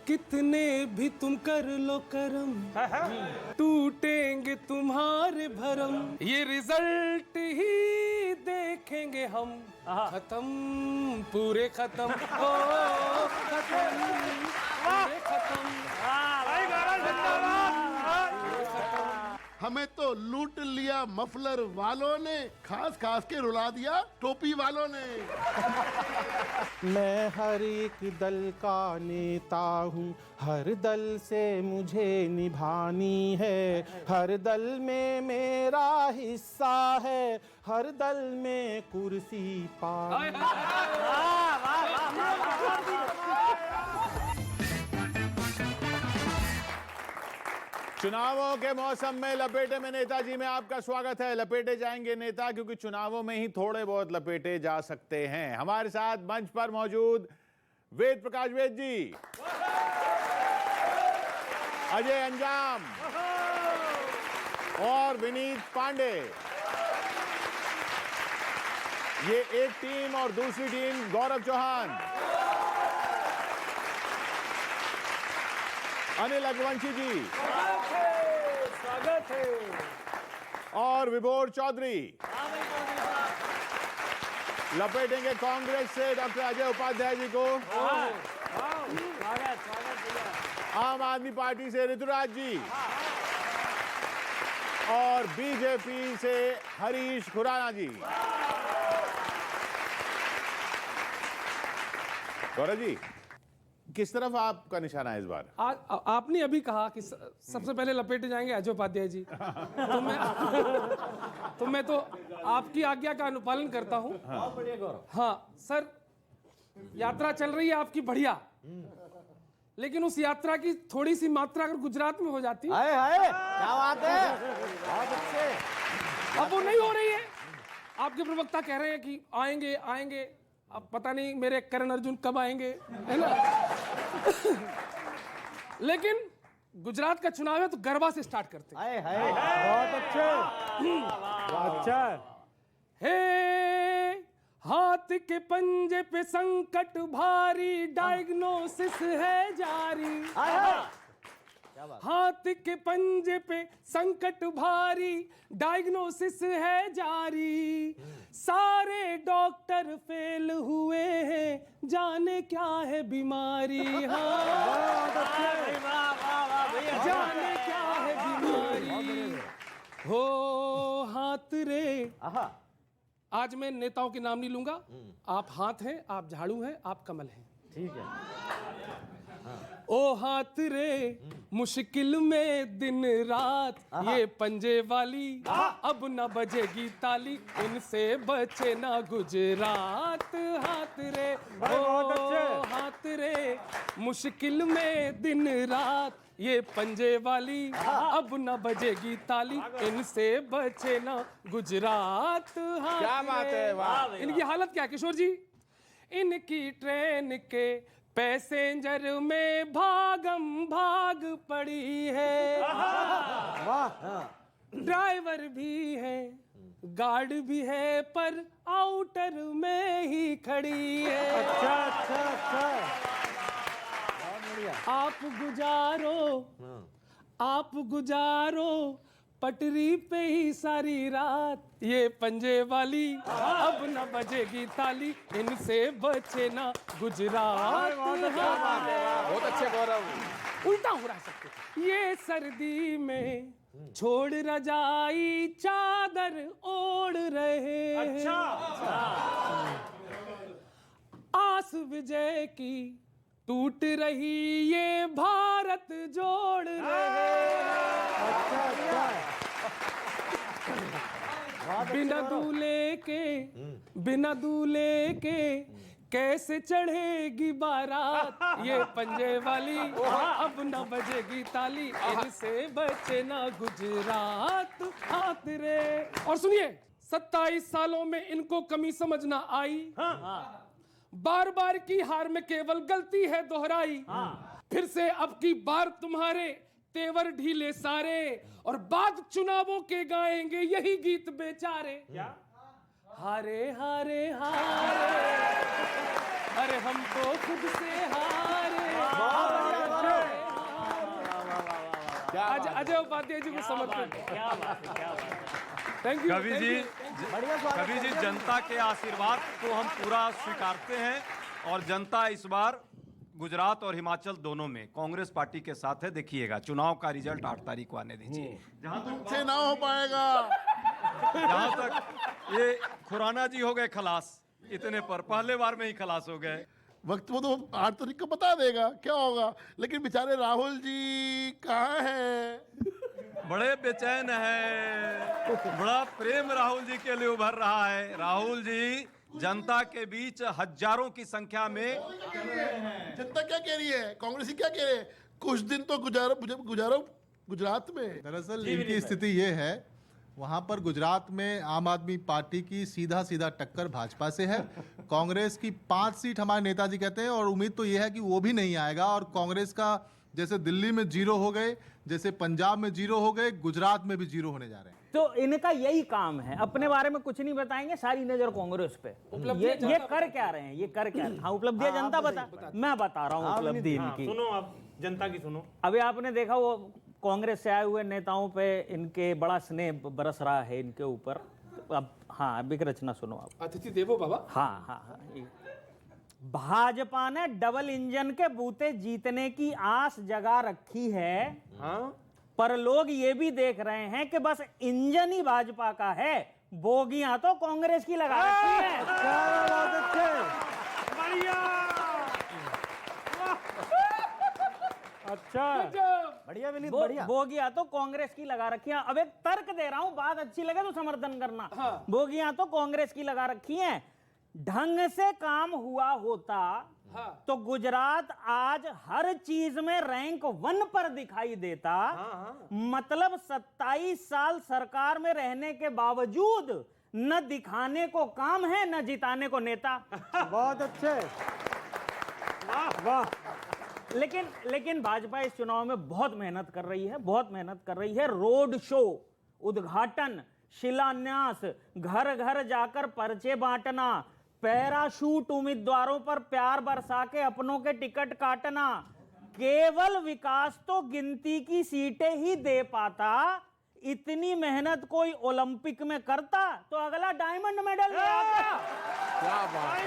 कितने भी तुम कर लो करम, टूटेंगे तुम्हारे भरम, ये रिजल्ट ही देखेंगे हम, खत्म पूरे खत्म हो, खत्म पूरे खत्म। हमें तो लूट लिया मफलर वालों ने, खास खास के रुला दिया टोपी वालों ने। मैं हर एक दल का नेता हूँ, हर दल से मुझे निभानी है, हर दल में मेरा हिस्सा है, हर दल में कुर्सी पानी। चुनावों के मौसम में लपेटे में नेताजी में आपका स्वागत है। लपेटे जाएंगे नेता, क्योंकि चुनावों में ही थोड़े बहुत लपेटे जा सकते हैं। हमारे साथ मंच पर मौजूद वेद प्रकाश वेद जी, अजय अंजाम और विनीत पांडे। ये एक टीम और दूसरी टीम गौरव चौहान, अनिल अग्रवंशी जी, स्वागत है, और विभोर चौधरी। लपेटेंगे कांग्रेस से डॉक्टर अजय उपाध्याय जी को, आम आदमी पार्टी से ऋतुराज जी, और बीजेपी से हरीश खुराना जी। गौरव जी, किस तरफ आपका निशाना है इस बार? आज आपने अभी कहा कि सबसे पहले लपेटे जाएंगे अजय उपाध्याय जी, तो मैं तो आपकी आज्ञा का अनुपालन करता हूँ। हाँ सर, यात्रा चल रही है आपकी बढ़िया, लेकिन उस यात्रा की थोड़ी सी मात्रा अगर गुजरात में हो जाती, क्या बात है, बहुत अच्छे। अब वो नहीं हो रही है। आपके प्रवक्ता कह रहे हैं कि आएंगे आएंगे, अब पता नहीं मेरे करण अर्जुन कब आएंगे, है ना। लेकिन गुजरात का चुनाव है तो गरबा से स्टार्ट करते हैं। बहुत अच्छे, अच्छा। हे हाथ के पंजे पे संकट भारी, डायग्नोसिस है जारी। हाथ के पंजे पे संकट भारी, डायग्नोसिस है जारी, सारे डॉक्टर फेल हुए हैं, जाने क्या है बीमारी। हाँ जाने क्या है बीमारी हो, हाथ रे। आज मैं नेताओं के नाम नहीं लूंगा, आप हाथ हैं, आप झाड़ू हैं, आप कमल हैं, ठीक है। ओ हाथ रे, मुश्किल में दिन रात, ये पंजे वाली अब न बजेगी ताली, इनसे बचे ना गुजरात। हाथ रे, ओ हाथ रे, मुश्किल में दिन रात, ये पंजे वाली अब न बजेगी ताली, इनसे बचे ना गुजरात। क्या बात है, वाह। इनकी हालत क्या है किशोर जी? इनकी ट्रेन के पैसेंजर में भागम भाग पड़ी है, ड्राइवर भी है, गार्ड भी है, पर आउटर में ही खड़ी है। अच्छा अच्छा अच्छा, आप गुजारो पटरी पे ही सारी रात, ये पंजे वाली अब न बजेगी ताली, इनसे बचे ना गुजरात। बहुत अच्छे गौरव। उल्टा हो रहा है सब कुछ। ये सर्दी में छोड़ रजाई चादर ओढ़ रहे हैं, आस विजय की टूट रही, ये भारत जोड़ रहे। बिना दूल्हे के कैसे चढ़ेगी बारात, ये पंजे वाली अब न बजेगी ताली, इनसे बचे ना गुजरात। हाथ रे। और सुनिए, 27 सालों में इनको कमी समझ ना आई, बार बार की हार में केवल गलती है दोहराई, फिर से अब की बार तुम्हारे तेवर ढीले सारे, और बाद चुनावों के गाएंगे यही गीत बेचारे। क्या? हारे हारे हारे, अरे हम तो खुद से हारे, अजय उपाध्याय जी को समर्पित। क्या बात है, क्या बात है। थैंक यू कवि जी, कवि जी, जनता के आशीर्वाद को हम पूरा स्वीकारते हैं और जनता इस बार गुजरात और हिमाचल दोनों में कांग्रेस पार्टी के साथ है। देखिएगा चुनाव का रिजल्ट 8 तारीख को आने दीजिए। जहां तुमसे ना हो पाएगा। तक ये खुराना जी हो गए खलास, इतने पर पहले बार में ही खलास हो गए। वक्त वो तो 8 तारीख को बता देगा क्या होगा, लेकिन बेचारे राहुल जी कहाँ हैं? बड़े बेचैन है, बड़ा प्रेम राहुल जी के लिए उभर रहा है। राहुल जी जनता के बीच हजारों की संख्या में। जनता क्या कह रही है, कांग्रेसी क्या कह रहे हैं? कुछ दिन तो गुजारो गुजरात में। दरअसल इनकी स्थिति ये है, वहां पर गुजरात में आम आदमी पार्टी की सीधा सीधा टक्कर भाजपा से है। कांग्रेस की 5 सीट हमारे नेताजी कहते हैं और उम्मीद तो ये है कि वो भी नहीं आएगा। और कांग्रेस का जैसे दिल्ली में 0 हो गए, जैसे पंजाब में 0 हो गए, गुजरात में भी 0 होने जा रहे हैं। तो इनका यही काम है, अपने बारे में कुछ नहीं बताएंगे, सारी नजर कांग्रेस पे। ये कर क्या रहे हैं, ये कर क्या रहे हैं? हाँ, उपलब्धियां जनता बता, मैं बता रहा हूँ उपलब्धि इनकी। सुनो आप जनता की सुनो। अभी आपने देखा वो कांग्रेस से आए हुए नेताओं पे इनके बड़ा स्नेह बरस रहा है इनके ऊपर। अब हाँ, अभी की रचना सुनो आप। अतिथि देवो बाबा। हाँ हाँ हाँ। भाजपा ने डबल इंजन के बूते जीतने की आस जगा रखी है। हाँ, पर लोग ये भी देख रहे हैं कि बस इंजन ही भाजपा का है, बोगियां तो कांग्रेस की लगा रखी है। अच्छा, बढ़िया विनीत, बढ़िया। बोगियां तो कांग्रेस की लगा रखी है। अब एक तर्क दे रहा हूं, बात अच्छी लगे तो समर्थन करना। बोगियां तो कांग्रेस की लगा रखी हैं। ढंग से काम हुआ होता तो गुजरात आज हर चीज में रैंक 1 पर दिखाई देता। मतलब 27 साल सरकार में रहने के बावजूद न दिखाने को काम है न जिताने को नेता। बहुत अच्छे, वाह वाह। लेकिन भाजपा इस चुनाव में बहुत मेहनत कर रही है, बहुत मेहनत कर रही है। रोड शो, उद्घाटन, शिलान्यास, घर घर जाकर पर्चे बांटना, पैराशूट उम्मीदवारों पर प्यार बरसा के अपनों के टिकट काटना। केवल विकास तो गिनती की सीटें ही दे पाता। इतनी मेहनत कोई ओलंपिक में करता तो अगला डायमंड मेडल ले आता। क्या बात है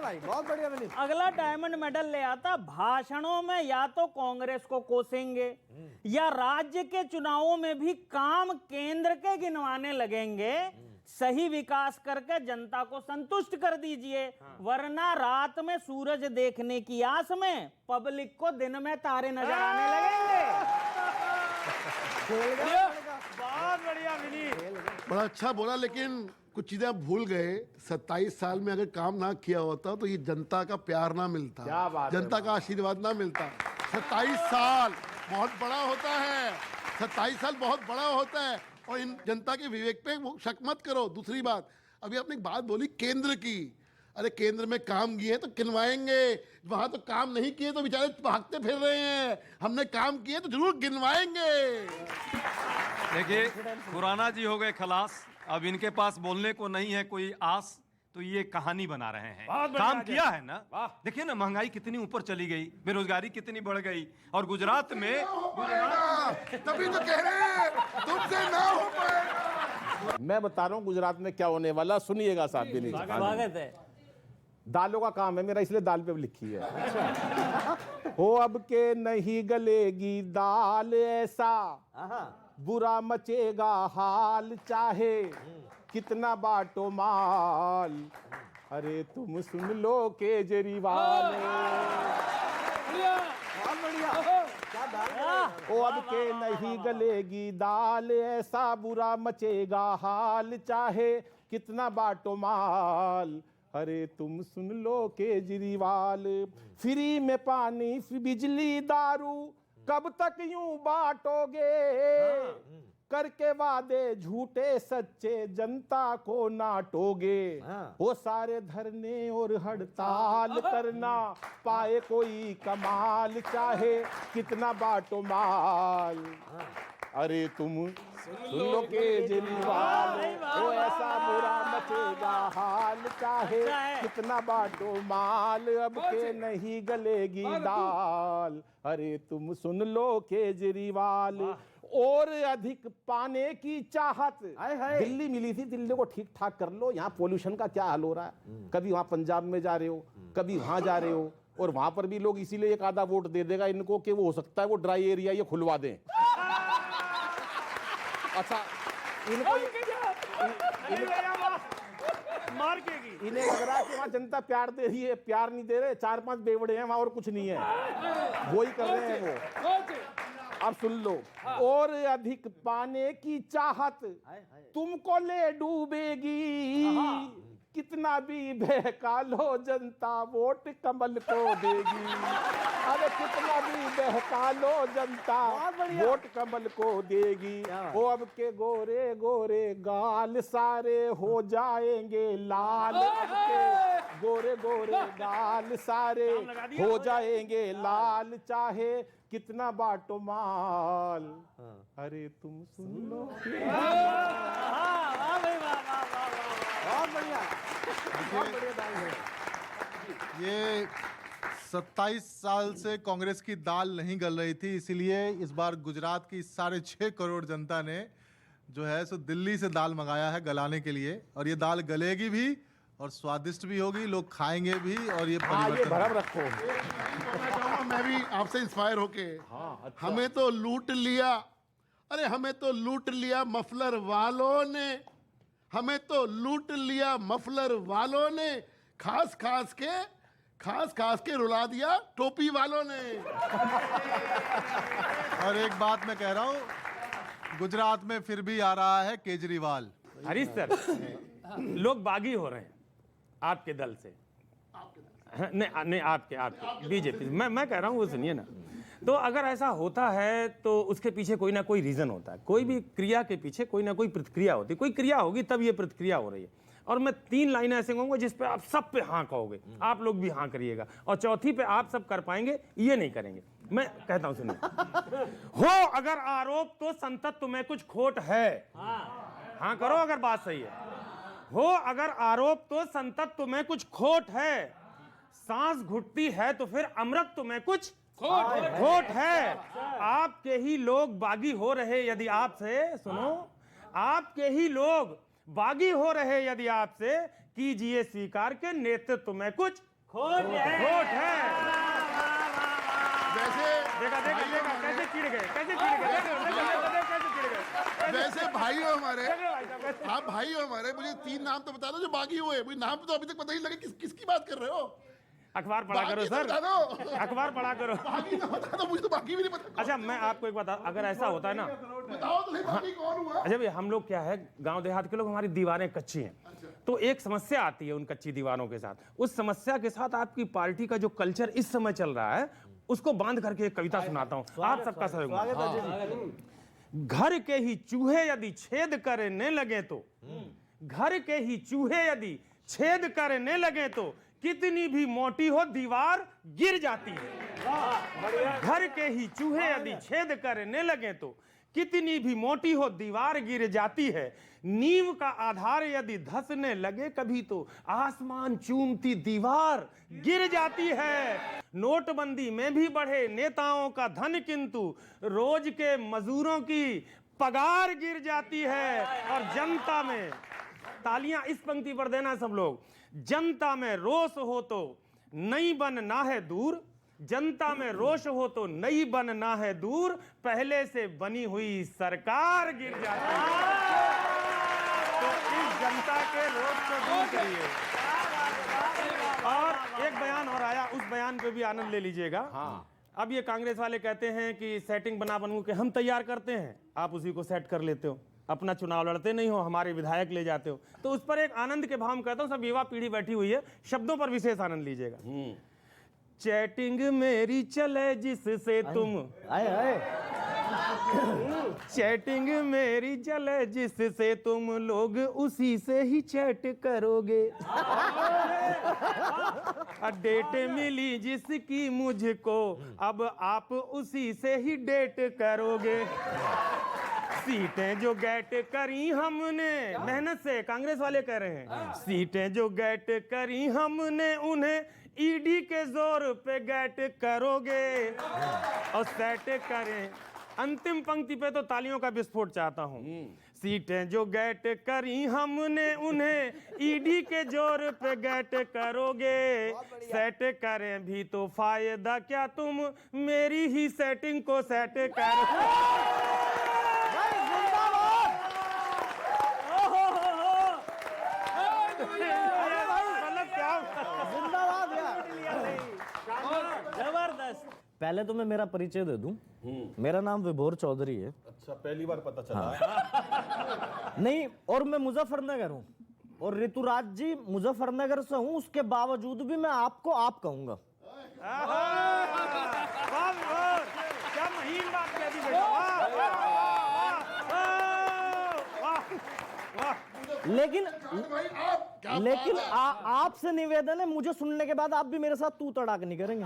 भाई, बहुत बढ़िया विनीत। अगला डायमंड मेडल ले आता। भाषणों में या तो कांग्रेस को कोसेंगे या राज्य के चुनावों में भी काम केंद्र के गिनवाने लगेंगे। सही विकास करके जनता को संतुष्ट कर दीजिए, वरना रात में सूरज देखने की आस में पब्लिक को दिन में तारे नजर आने लगेंगे। बहुत बढ़िया विनीत। बड़ा अच्छा बोला, लेकिन कुछ चीजें आप भूल गए। 27 साल में अगर काम ना किया होता तो ये जनता का प्यार ना मिलता, क्या बात है, जनता का आशीर्वाद ना मिलता। 27 साल बहुत बड़ा होता है, 27 साल बहुत बड़ा होता है। और इन जनता के विवेक पे वो शक मत करो। दूसरी बात, अभी आपने एक बात बोली केंद्र की। अरे केंद्र में काम किए तो गिनवाएंगे, वहां तो काम नहीं किए तो बेचारे भागते फिर रहे हैं। हमने काम किए तो जरूर गिनवाएंगे। देखिए खुराना जी हो गए खलास, अब इनके पास बोलने को नहीं है कोई आस, तो ये कहानी बना रहे हैं। काम किया है ना। देखिए ना, महंगाई कितनी ऊपर चली गई, बेरोजगारी कितनी बढ़ गई। और गुजरात में तभी तो कह रहे हैं तुमसे ना हो पाएगा। मैं बता रहा हूँ गुजरात में क्या होने वाला, सुनिएगा साहब विनीत। स्वागत है। दालों का काम है मेरा, इसलिए दाल पे लिखी है। हो अब के नहीं गलेगी दाल, ऐसा बुरा मचेगा हाल, चाहे कितना बाटो माल। अरे तुम सुन लो केजरीवाल। ओ अब के नहीं गलेगी दाल, ऐसा बुरा मचेगा हाल, चाहे कितना बाटो माल। अरे तुम सुन लो केजरीवाल। फ्री में पानी, बिजली, दारू कब तक यूं बांटोगे? करके वादे झूठे सच्चे जनता को नाटोगे। वो सारे धरने और हड़ताल करना पाए कोई कमाल, चाहे कितना बाटो माल। अरे तुम सुन लो केजरीवाल, ओ ऐसा बुरा मचेगा हाल, चाहे कितना बांटो माल, अब के नहीं गलेगी दाल। अरे तुम सुन लो केजरीवाल, और अधिक पाने की चाहत। दिल्ली मिली थी, दिल्ली को ठीक ठाक कर लो। यहाँ पोल्यूशन का क्या हाल हो रहा है, कभी वहां पंजाब में जा रहे हो, कभी वहां जा रहे हो, और वहां पर भी लोग इसीलिए एक आधा वोट दे देगा इनको कि वो हो सकता है वो ड्राई एरिया ये खुलवा दें। अच्छा, इनको मार केगी। इन्हें लग रहा है कि वहाँ जनता प्यार दे रही है, प्यार नहीं दे रहे, 4-5 बेवड़े हैं वहाँ और कुछ नहीं है, वो ही कर रहे हैं वो। अब सुन लो, और अधिक पाने की चाहत तुमको ले डूबेगी, कितना भी बहका लो जनता वोट कमल को देगी। अरे कितना भी बहका लो जनता वोट कमल को देगी। वो अब के गोरे गोरे गाल सारे हो जाएंगे लाल, अब के गोरे गोरे गाल सारे हो जाएंगे लाल, चाहे कितना बाटो माल। अरे तुम सुन लो। बहुत बढ़िया, बहुत बढ़िया दाल है। ये 27 साल से कांग्रेस की दाल नहीं गल रही थी, इसीलिए इस बार गुजरात की 6.5 करोड़ जनता ने जो है सो दिल्ली से दाल मंगाया है गलाने के लिए, और ये दाल गलेगी भी और स्वादिष्ट भी होगी, लोग खाएंगे भी, और ये ये परिवर्तन भरम रखो। मैं चाहूंगा मैं भी आपसे इंस्पायर होके, हमें तो लूट लिया, अरे हमें तो लूट लिया मफलर वालों ने, हमें तो लूट लिया मफलर वालों ने, खास खास के रुला दिया टोपी वालों ने। और एक बात मैं कह रहा हूँ, गुजरात में फिर भी आ रहा है केजरीवाल। हरीश सर, लोग बागी हो रहे हैं आपके दल से। नहीं आपके बीजेपी, मैं कह रहा हूँ वो सुनिए ना। तो अगर ऐसा होता है तो उसके पीछे कोई ना कोई रीजन होता है, कोई भी क्रिया के पीछे कोई ना कोई प्रतिक्रिया होती है, कोई क्रिया होगी तब ये प्रतिक्रिया हो रही है। और मैं 3 लाइनें ऐसे कहूंगा जिस पे आप सब पे हाँ कहोगे, आप लोग भी हाँ करिएगा, और चौथी पे आप सब कर पाएंगे ये नहीं करेंगे। मैं कहता हूं सुनिए, हो अगर आरोप तो संतत्व में कुछ खोट है, हाँ करो अगर बात सही है। हो अगर आरोप तो संतत्व में कुछ खोट है, सांस घुटती है तो फिर अमृत में कुछ खोट है। आपके ही लोग बागी हो रहे यदि आपसे, सुनो, आपके ही लोग बागी हो रहे यदि आपसे, कीजिए स्वीकार के नेतृत्व में कुछ खोट है। वैसे देखा कैसे चिढ़ गए। वैसे भाई हो हमारे, आप भाई हो हमारे, मुझे 3 नाम तो बता दो जो बागी हुए। मुझे नाम तो अभी तक पता ही लगे किसकी बात कर रहे हो। अखबार पढ़ा करो सर, अखबार पढ़ा करो। बागी तो बता दो, मुझे तो बागी भी नहीं पता। अच्छा मैं आपको एक बात, अगर ऐसा होता है ना, बताओ तो सही बागी कौन हुआ। अच्छा भाई, हम लोग क्या है, गांव देहात के लोग, हमारी दीवारें कच्ची हैं, तो एक समस्या आती है उन कच्ची दीवारों के साथ। उस समस्या के साथ आपकी पार्टी का जो कल्चर इस समय चल रहा है उसको बांध करके एक कविता सुनाता हूं, आप सबका सहयोग। घर के ही चूहे यदि छेद करने लगे तो, घर के ही चूहे यदि छेद करने लगे तो, कितनी भी मोटी हो दीवार गिर जाती है। घर के ही चूहे यदि छेद करने लगे तो, कितनी भी मोटी हो दीवार गिर जाती है। नींव का आधार यदि धंसने लगे कभी तो, आसमान चूमती दीवार गिर जाती है। नोटबंदी में भी बढ़े नेताओं का धन, किंतु रोज के मजदूरों की पगार गिर जाती है। और जनता में, तालियां इस पंक्ति पर देना सब लोग, जनता में रोष हो तो नई बनना है दूर, जनता में रोष हो तो नई बनना है दूर, पहले से बनी हुई सरकार गिर जाती है। तो इस जनता के रोष को दूर करिए। और एक बयान और आया, उस बयान पे भी आनंद ले लीजिएगा। अब ये कांग्रेस वाले कहते हैं कि सेटिंग बना बनू के हम तैयार करते हैं, आप उसी को सेट कर लेते हो, अपना चुनाव लड़ते नहीं हो, हमारे विधायक ले जाते हो। तो उस पर एक आनंद के भाव में कहता हूं, सब युवा पीढ़ी बैठी हुई है, शब्दों पर विशेष आनंद लीजिएगा। चैटिंग मेरी चले जिससे तुम, चैटिंग मेरी चले जिससे तुम लोग उसी से ही चैट करोगे। डेट मिली जिसकी मुझको, अब आप उसी से ही डेट करोगे। सीटें जो गेट करी हमने, मेहनत से कांग्रेस वाले कह रहे हैं, सीटें जो गेट करी हमने उन्हें ईडी के जोर पे गेट करोगे और सेट करें। अंतिम पंक्ति पे तो तालियों का विस्फोट चाहता हूँ। सीटें जो गेट करी हमने उन्हें ईडी के जोर पे गेट करोगे, सेट करें भी तो फायदा क्या, तुम मेरी ही सेटिंग को सेट करो। जबरदस्त। पहले तो मैं मेरा परिचय दे दूं। मेरा नाम विभोर चौधरी है। अच्छा, पहली बार पता चला। नहीं, और मैं मुजफ्फरनगर हूँ और ऋतुराज जी मुजफ्फरनगर से हूँ, उसके बावजूद भी मैं आपको आप कहूंगा। क्या महीन बात कह दी लेकिन आपसे निवेदन है, मुझे सुनने के बाद आप भी मेरे साथ तू तड़ाक नहीं करेंगे।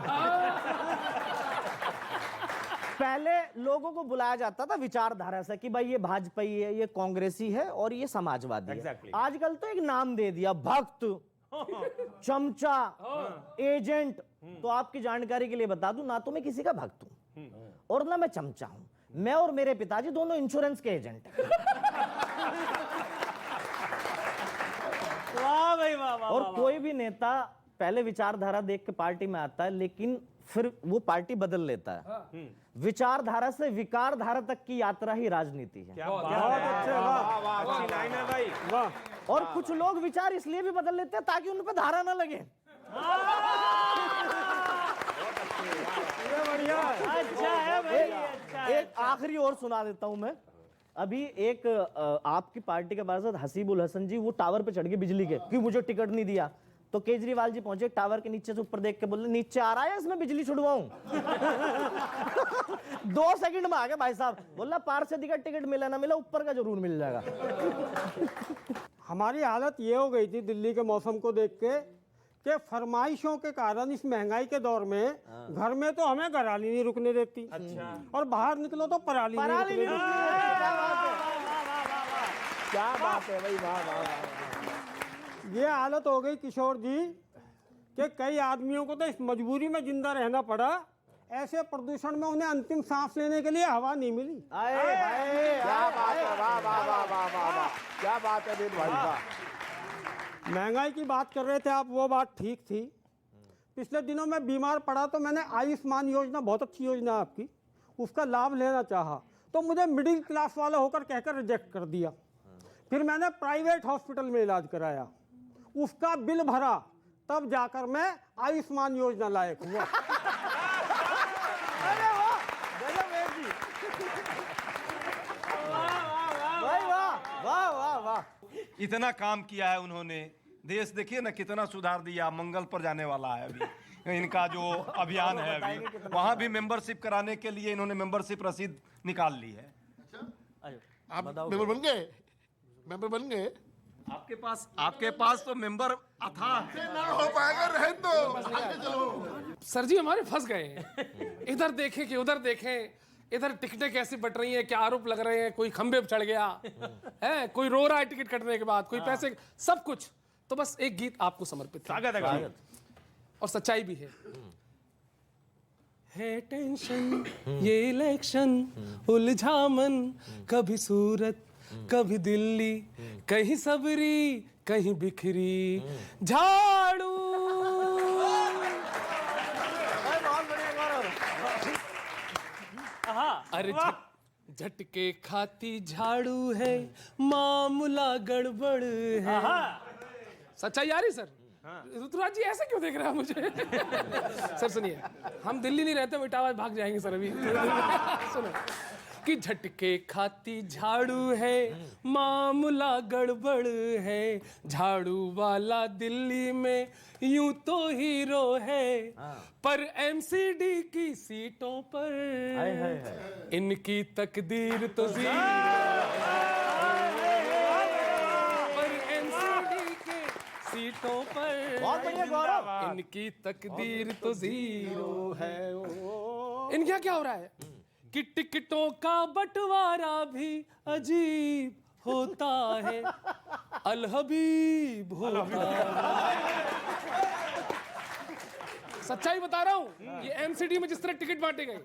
पहले लोगों को बुलाया जाता था विचारधारा से कि भाई ये भाजपाई है, ये कांग्रेसी है और ये समाजवादी है। आजकल तो एक नाम दे दिया, भक्त, चमचा, एजेंट। तो आपकी जानकारी के लिए बता दूं, ना तो मैं किसी का भक्त हूं और ना मैं चमचा हूं। मैं और मेरे पिताजी दोनों इंश्योरेंस के एजेंट हैं। वाह भाई वाह वाह। और कोई भी नेता पहले विचारधारा देख के पार्टी में आता है, लेकिन फिर वो पार्टी बदल लेता है। विचारधारा से विकार धारा तक की यात्रा ही राजनीति है। बहुत अच्छा, वाह अच्छी लाइन है भाई, वाह। और कुछ लोग विचार इसलिए भी बदल लेते हैं ताकि उन पे धारा ना लगे। अच्छा है भाई, अच्छा है। एक आखिरी और सुना देता हूं मैं। अभी एक आपकी पार्टी के पार्षद हसीबुल हसन जी, वो टावर पे चढ़ गए बिजली के कि मुझे टिकट नहीं दिया। तो केजरीवाल जी पहुंचे टावर के नीचे से ऊपर देख के बोले, नीचे आ रहा है इसमें बिजली छुड़वाऊं। 2 सेकंड में आ गए भाई साहब। बोला पार्षद का टिकट मिला ना मिला, ऊपर का जरूर मिल जाएगा। हमारी हालत ये हो गई थी दिल्ली के मौसम को देख के कि फरमाइशों के कारण इस महंगाई के दौर में घर में तो हमें घराली नहीं रुकने देती। अच्छा। और बाहर निकलो तो पराली नहीं रुकने देती। क्या बात है भाई, वाह वाह। ये हालत हो गई किशोर जी कि कई आदमियों को तो इस मजबूरी में जिंदा रहना पड़ा। ऐसे प्रदूषण में उन्हें अंतिम सांस लेने के लिए हवा नहीं मिली। क्या बात है, वाह वाह वाह वाह वाह, क्या बात है भाई वाह। महंगाई की बात कर रहे थे आप, वो बात ठीक थी। पिछले दिनों मैं बीमार पड़ा तो मैंने आयुष्मान योजना, बहुत अच्छी योजना है आपकी, उसका लाभ लेना चाहा तो मुझे मिडिल क्लास वाला होकर कहकर रिजेक्ट कर दिया। फिर मैंने प्राइवेट हॉस्पिटल में इलाज कराया, उसका बिल भरा, तब जाकर मैं आयुष्मान योजना लायक हुआ। अरे वाह, वाह वाह वाह। इतना काम किया है उन्होंने। देश देखिए ना कितना सुधार दिया, मंगल पर जाने वाला है अभी इनका जो अभियान है। अभी वहां भी मेंबरशिप कराने के लिए इन्होंने मेंबरशिप रसीद निकाल ली है। आप मेंबर बन गए? मेंबर बन गए? आपके पास तो मेंबर अथाह है। ना हो पाएगा, रहने दो, आगे चलो। सर जी हमारे फंस गए हैं। इधर देखें कि उधर देखें, इधर टिकटें कैसी बट रही हैं, क्या आरोप लग रहे हैं, कोई खंबे पे चढ़ गया है, कोई रो रहा है टिकट कटने के बाद, कोई पैसे, सब कुछ। तो बस एक गीत आपको समर्पित है और सच्चाई भी है टेंशन ये इलेक्शन, उलझामन, कभी सूरत कभी दिल्ली, कहीं सबरी कहीं बिखरी, झाड़ू। अरे झटके खाती झाड़ू है, मामला गड़बड़ है। सच्चाई आ रही सर? ऋतुराज जी ऐसे क्यों देख रहे हैं मुझे? सर सुनिए, हम दिल्ली नहीं रहते, इटावा भाग जाएंगे सर अभी। सुनो कि झटके खाती झाड़ू है, मामला गड़बड़ है, झाड़ू वाला दिल्ली में यूं तो हीरो है, पर एमसीडी की सीटों पर इनकी तकदीर तो सीटों पर इनकी तकदीर तो जीरो है। इनके क्या हो रहा है कि टिकटों का बंटवारा भी अजीब होता है, अल हबीब होता है। सच्चाई बता रहा हूं, ये एमसीडी में जिस तरह टिकट बांटे गए,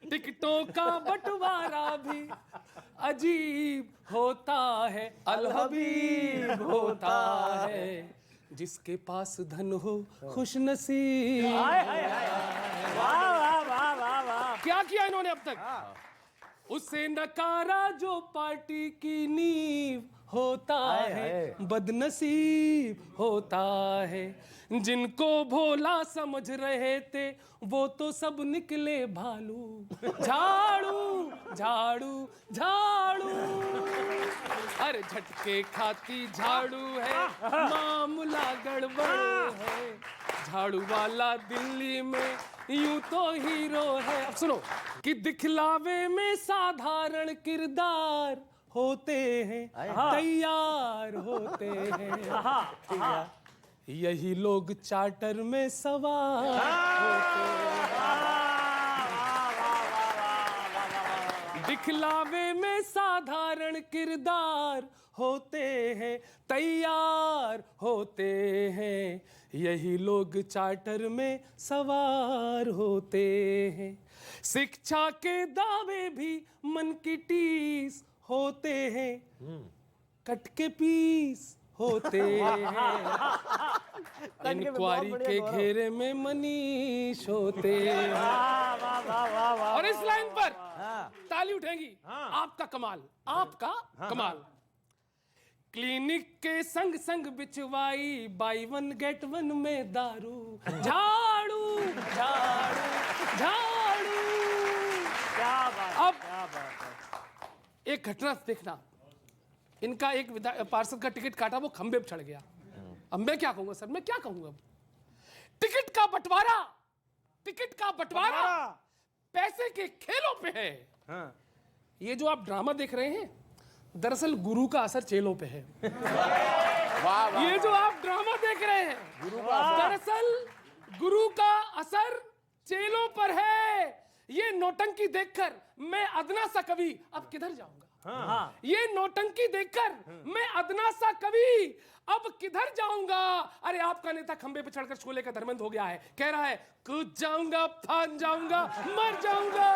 टिकटों का बंटवारा भी अजीब होता है, अल हबीब होता है, जिसके पास धन हो खुश नसीब। वाह वाह वाह वाह वाह। क्या किया इन्होंने अब तक? उसे नकारा जो पार्टी की नींव होता है, बदनसीब होता है, जिनको भोला समझ रहे थे वो तो सब निकले भालू। झाड़ू झाड़ू झाड़ू, अरे झटके खाती झाड़ू है, मामला गड़बड़ है, झाड़ू वाला दिल्ली में यूं तो हीरो है। अब सुनो कि दिखलावे में साधारण किरदार होते हैं, तैयार होते हैं, यही लोग चार्टर में सवार होते हैं। दिखलावे में साधारण किरदार होते हैं, तैयार होते हैं, यही लोग चार्टर में सवार होते हैं। शिक्षा के दावे भी मन की टीस होते हैं, कट के पीस होते हैं, इंक्वायरी के घेरे में मनीष होते हैं। और इस लाइन पर ताली उठेंगी, आपका कमाल, आपका कमाल। क्लिनिक के संग संग बिचवाई, बाई वन गेट वन में दारू। झाड़ू झाड़ू झाड़ू। क्या बात, अब क्या बात है। एक घटना देखना, इनका एक पार्षद का टिकट काटा, वो खंबे पे चढ़ गया। अब मैं क्या कहूंगा सर, मैं क्या कहूंगा? टिकट का बंटवारा, टिकट का बंटवारा पैसे के खेलों पे है। ये जो आप ड्रामा देख रहे हैं, दरअसल गुरु का असर चेलों पे है। ये जो आप ड्रामा देख रहे हैं, दरअसल गुरु का असर चेलों पर है। ये नौटंकी देखकर मैं अदना सा कवि अब किधर जाऊंगा? ये नौटंकी देखकर मैं अदना सा कवि अब किधर जाऊंगा? अरे आपका नेता खंबे पे चढ़कर शोले का धर्मेंद्र हो गया है, कह रहा है कूद जाऊंगा, फान जाऊंगा, मर जाऊंगा।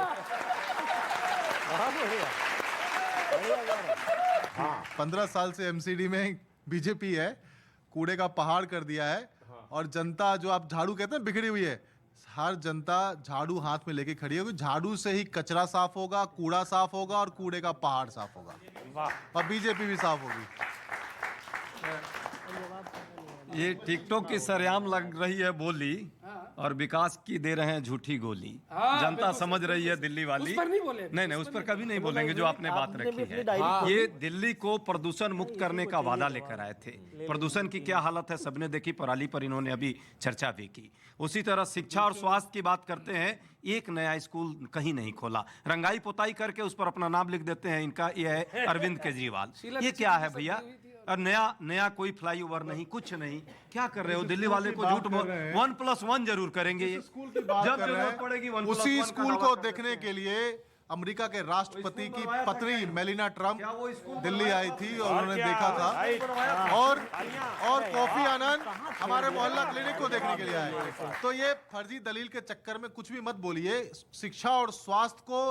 15 साल से एमसीडी में बीजेपी है, कूड़े का पहाड़ कर दिया है, और जनता जो आप झाड़ू कहते हैं बिखरी हुई है, हर जनता झाड़ू हाथ में लेके खड़ी होगी। झाड़ू से ही कचरा साफ होगा, कूड़ा साफ होगा और कूड़े का पहाड़ साफ होगा, और बीजेपी भी साफ होगी। ये टिकटॉक की सरेआम लग रही है बोली, और विकास की दे रहे हैं झूठी गोली। जनता समझ रही है दिल्ली वाली। उस पर नहीं बोले, नहीं, उस पर कभी नहीं बोलेंगे जो आपने बात रखी है। ये दिल्ली को प्रदूषण मुक्त करने का वादा लेकर आए थे। प्रदूषण की क्या हालत है सबने देखी, पराली पर इन्होंने अभी चर्चा भी की। उसी तरह शिक्षा और स्वास्थ्य की बात करते हैं, एक नया स्कूल कहीं नहीं खोला, रंगाई पोताई करके उस पर अपना नाम लिख देते हैं। इनका ये है अरविंद केजरीवाल। ये क्या है भैया? और नया कोई फ्लाईओवर नहीं, कुछ नहीं। क्या कर रहे हो? दिल्ली वाले को झूठ बोल, 1+1 जरूर करेंगे। ये स्कूल की बात जब कर रहे जरूरत पड़ेगी हैं, 1+1 उसी का स्कूल दावा को करते देखने हैं। के लिए अमेरिका के राष्ट्रपति की पत्नी मेलिना ट्रम्प दिल्ली आई थी और उन्होंने देखा था। और कॉफी आनंद हमारे मोहल्ला क्लिनिक को देखने के लिए आए। तो ये फर्जी दलील के चक्कर में कुछ भी मत बोलिए। शिक्षा और स्वास्थ्य को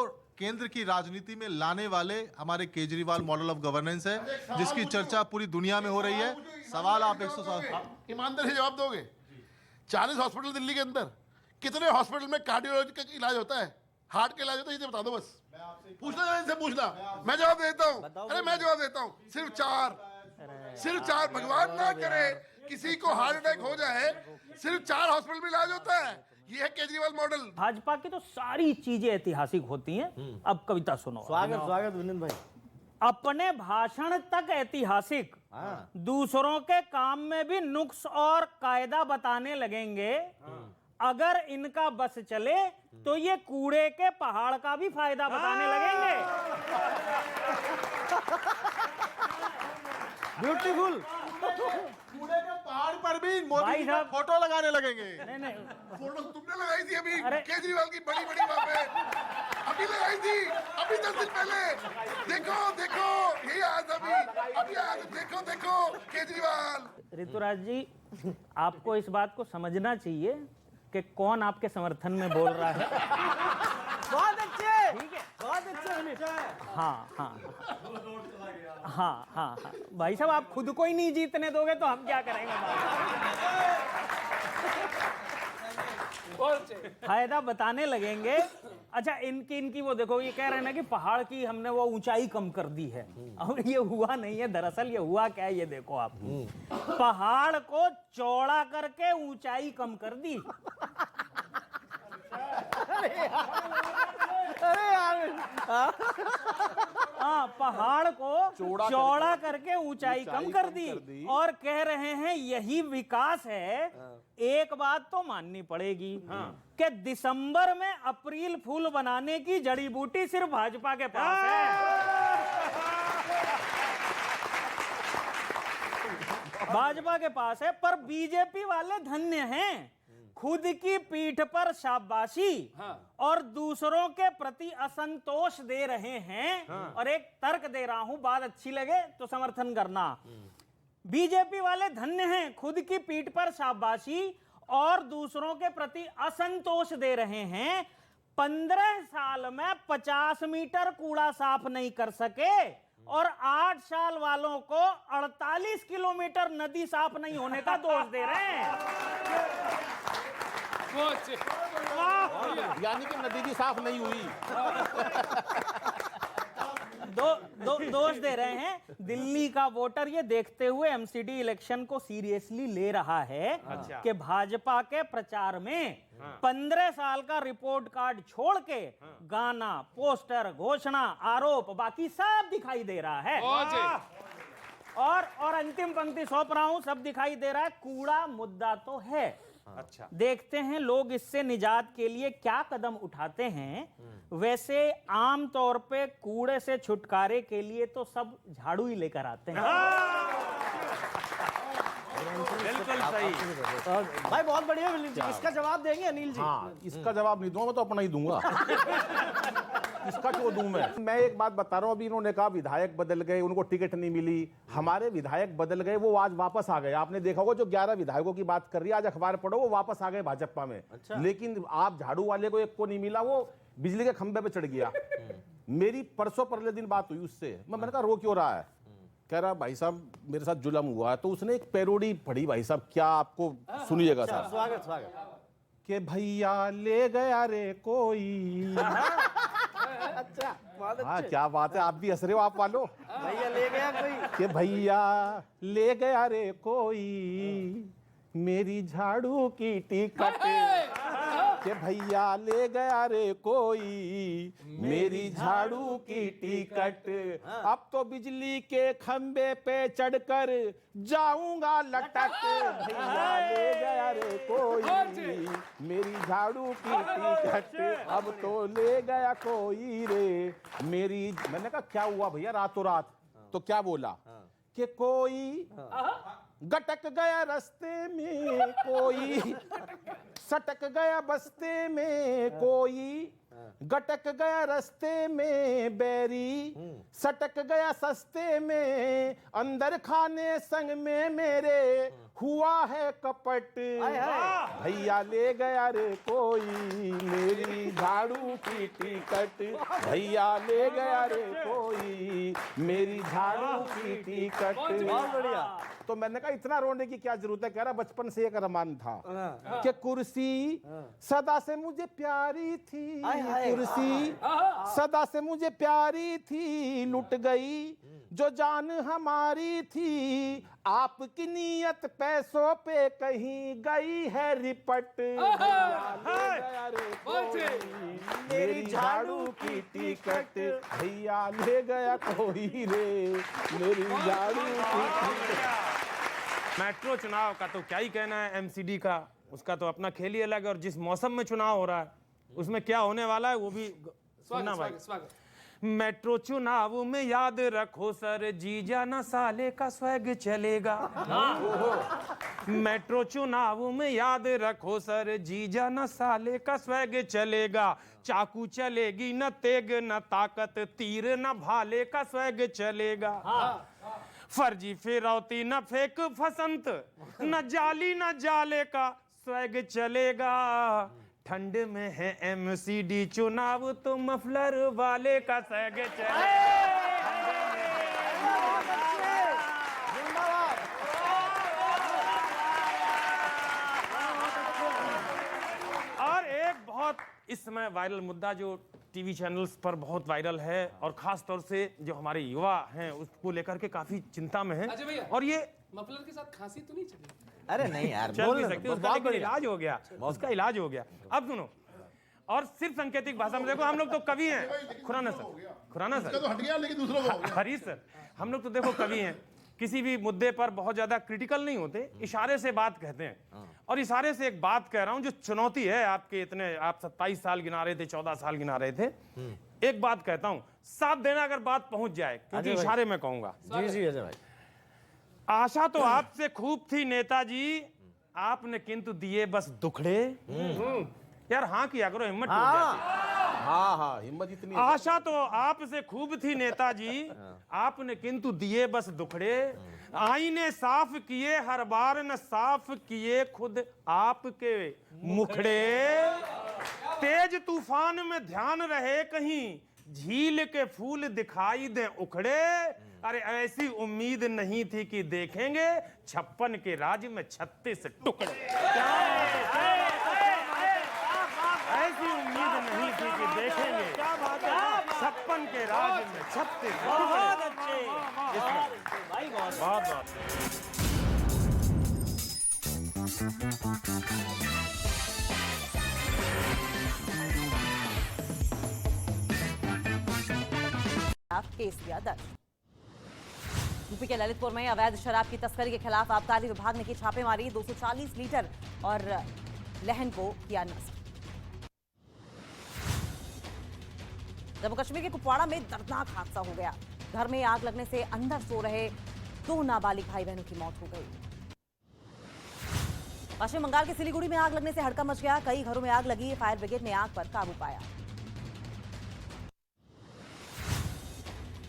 केंद्र की राजनीति में लाने वाले हमारे केजरीवाल मॉडल ऑफ गवर्नेंस है, जिसकी चर्चा पूरी दुनिया में हो रही है। सवाल आप 107 ईमानदारी से जवाब दोगे? 40 हॉस्पिटल दिल्ली के अंदर, कितने हॉस्पिटल में कार्डियोलॉजी का इलाज होता है, हार्ट का इलाज होता है? ये बता दो बस। पूछना इनसे, पूछना। मैं जवाब देता हूँ। अरे मैं जवाब देता हूँ। सिर्फ चार। भगवान ना करे किसी को हार्ट अटैक हो जाए, सिर्फ 4 हॉस्पिटल में इलाज होता है। ये है केजरीवाल मॉडल। भाजपा की तो सारी चीजें ऐतिहासिक होती हैं। अब कविता सुनो। स्वागत विनोद भाई। अपने भाषण तक ऐतिहासिक, दूसरों के काम में भी नुक्स और कायदा बताने लगेंगे। अगर इनका बस चले तो ये कूड़े के पहाड़ का भी फायदा बताने लगेंगे। ब्यूटीफुल। कूड़े के पहाड़ पर भी मोदी भाई जी का साहब, फोटो लगाने लगेंगे। नहीं फोटो तुमने लगाई थी अभी अरे, केजरीवाल की बड़ी वहां पे। अभी लगाई थी, अभी 10 दिन पहले। देखो देखो, यही आया था अभी आया था। देखो देखो केजरीवाल। ऋतुराज जी, आपको इस बात को समझना चाहिए कि कौन आपके समर्थन में बोल रहा है। बहुत अच्छे, ठीक है। बहुत अच्छे। हाँ हाँ हाँ हाँ हाँ भाई साहब, आप खुद को ही नहीं जीतने दोगे तो हम क्या करेंगे? फायदा बताने लगेंगे। अच्छा, इनकी वो देखो, ये कह रहे हैं ना कि पहाड़ की हमने वो ऊंचाई कम कर दी है। और ये हुआ नहीं है, दरअसल ये हुआ क्या है, ये देखो आप। पहाड़ को चौड़ा करके ऊंचाई कम कर दी। अरे यार, हाँ, पहाड़ को चौड़ा करके ऊंचाई कम कर दी और कह रहे हैं यही विकास है। एक बात तो माननी पड़ेगी कि दिसंबर में अप्रैल फूल बनाने की जड़ी बूटी सिर्फ भाजपा के पास है। भाजपा के पास है, पर बीजेपी वाले धन्य हैं। खुद की पीठ पर शाबाशी और दूसरों के प्रति असंतोष दे रहे हैं। और एक तर्क दे रहा हूं, बात अच्छी लगे तो समर्थन करना। बीजेपी वाले धन्य हैं, खुद की पीठ पर शाबाशी और दूसरों के प्रति असंतोष दे रहे हैं। 15 साल में 50 मीटर कूड़ा साफ नहीं कर सके और 8 साल वालों को 48 किलोमीटर नदी साफ नहीं होने का दोष दे रहे हैं। यानी कि नदी भी साफ नहीं हुई। दोष दे रहे हैं। दिल्ली का वोटर ये देखते हुए एमसीडी इलेक्शन को सीरियसली ले रहा है कि भाजपा के प्रचार में 15 साल का रिपोर्ट कार्ड छोड़ के गाना, पोस्टर, घोषणा, आरोप बाकी सब दिखाई दे रहा है। और अंतिम पंक्ति सौंप रहा हूं, सब दिखाई दे रहा है। कूड़ा मुद्दा तो है। अच्छा, देखते हैं लोग इससे निजात के लिए क्या कदम उठाते हैं। वैसे आम तौर पे कूड़े से छुटकारे के लिए तो सब झाड़ू ही लेकर आते हैं। बिल्कुल सही। भाई बहुत बढ़िया अनिल जी। इसका जवाब देंगे अनिल जी? हाँ, इसका जवाब नहीं दूंगा, मैं तो अपना ही दूंगा। इसका क्यों दूं मैं एक बात बता रहा हूं। अभी इन्होंने कहा विधायक बदल गए, उनको टिकट नहीं मिली। हमारे विधायक बदल गए, वो आज वापस आ गए। आपने देखा होगा, जो 11 विधायकों की बात कर रही है, आज अखबार पढ़ो, वो वापस आ गए भाजपा में। अच्छा। लेकिन आप झाड़ू वाले को एक को नहीं मिला, वो बिजली के खंभे पे चढ़ गया। मेरी परसों परले दिन बात हुई उससे। मैंने कहा रो क्यों रहा है? कह रहा भाई साहब मेरे साथ जुल्म हुआ है। तो उसने एक पैरोडी पढ़ी भाई साहब, क्या आपको सुनिएगा साहब। स्वागत स्वागत। कि भैया ले गया रे कोई। अच्छा, बहुत हाँ, अच्छे। क्या बात है, आप भी हंस रहे हो आप वालों। भैया ले गया कोई। कि भैया ले गया रे कोई मेरी झाड़ू की टिकट। कि भैया ले गया रे कोई मेरी झाड़ू की टिकट। अब तो बिजली के खंबे पे चढ़कर जाऊंगा लटक। भैया ले गया रे कोई मेरी झाड़ू की टिकट। अब तो ले गया कोई रे मेरी। मैंने कहा क्या हुआ भैया रातों रात? तो क्या बोला कि कोई गटक गया रास्ते में, कोई सटक गया बस्ते में, कोई गटक गया रास्ते में, बैरी सटक गया सस्ते में, अंदर खाने संग में मेरे हुआ है कपट। भैया ले गया रे कोई मेरी झाड़ू की टिकट। भैया ले गया रे कोई मेरी झाड़ू की टिकट। बहुत बढ़िया। तो मैंने कहा इतना रोने की क्या जरूरत है? कह रहा बचपन से एक अरमान था कि कुर्सी सदा से मुझे प्यारी थी। कुर्सी सदा से मुझे प्यारी थी, लुट गई जो जान हमारी थी। आपकी नीयत पैसों पे कहीं गई है रिपट। मेरी झाड़ू की टिकट भैया ले गया कोई रे मेरी झाड़ू की टिकट। मेट्रो चुनाव का तो क्या ही कहना है, एमसीडी का उसका तो अपना खेल ही अलग है। और जिस मौसम में चुनाव हो रहा है उसमें क्या होने वाला है वो भी सुनना भाई। मेट्रो चुनाव में याद रखो सर, जीजा ना साले का स्वैग चलेगा। मेट्रो चुनाव में याद रखो सर, जीजा न साले का स्वैग चलेगा। चाकू चलेगी न तेग न ताकत, तीर न भाले का स्वैग चलेगा। फर्जी फिरौती न फेक फसंत, न जाली न जाले का स्वैग चलेगा। ठंड में है एमसीडी चुनाव, तो मफलर वाले का स्वैग चलेगा। और एक बहुत इस समय वायरल मुद्दा जो टीवी चैनल्स पर बहुत वायरल है और खास तौर से जो हमारे युवा हैं उसको लेकर के काफी चिंता में है। और ये मफलर के साथ खांसी तो नहीं चली? अरे नहीं यार, चल बोल नहीं ना, सकती, बहुत उसका लेकिन बढ़िया। इलाज हो गया, उसका इलाज हो गया। अब सुनो, और सिर्फ सांकेतिक भाषा में देखो, हम लोग तो कवि हैं। खुराना सर तो हट गया, लेकिन दूसरों को हो गया। हरीश सर, हम लोग तो देखो कवि हैं, किसी भी मुद्दे पर बहुत ज्यादा क्रिटिकल नहीं होते, इशारे से बात कहते हैं। और इशारे से एक बात कह रहा हूं जो चुनौती है आपके, इतने आप 27 साल गिना रहे थे, 14 साल गिना रहे थे। एक बात कहता हूं, साथ देना अगर बात पहुंच जाए, क्योंकि इशारे में कहूंगा। जी जी अजय भाई। आशा तो आपसे खूब थी नेताजी, आपने किंतु दिए बस दुखड़े। यार हाँ किया करो, हिम्मत टूट जाती है। हाँ हिम्मत इतनी है। आशा तो आपसे खूब थी नेताजी, आपने किंतु दिए बस दुखड़े। आईने साफ किए हर बार, न साफ किए खुद आपके मुखड़े। तेज तूफान में ध्यान रहे कहीं, झील के फूल दिखाई दे उखड़े। अरे ऐसी उम्मीद नहीं थी कि देखेंगे 56 के राज में 36 टुकड़े। ऐसी उम्मीद नहीं थी कि देखेंगे 56 के राज में 36 बहुत अच्छे भाई, बहुत केस किया दर्ज। यूपी के ललितपुर में अवैध शराब की तस्करी के खिलाफ आबकारी विभाग ने की छापेमारी, 240 लीटर और लहन को किया नष्ट। जम्मू कश्मीर के कुपवाड़ा में दर्दनाक हादसा हो गया। घर में आग लगने से अंदर सो रहे 2 नाबालिग भाई बहनों की मौत हो गई। पश्चिम बंगाल के सिलीगुड़ी में आग लगने से हड़कंप मच गया। कई घरों में आग लगी, फायर ब्रिगेड ने आग पर काबू पाया।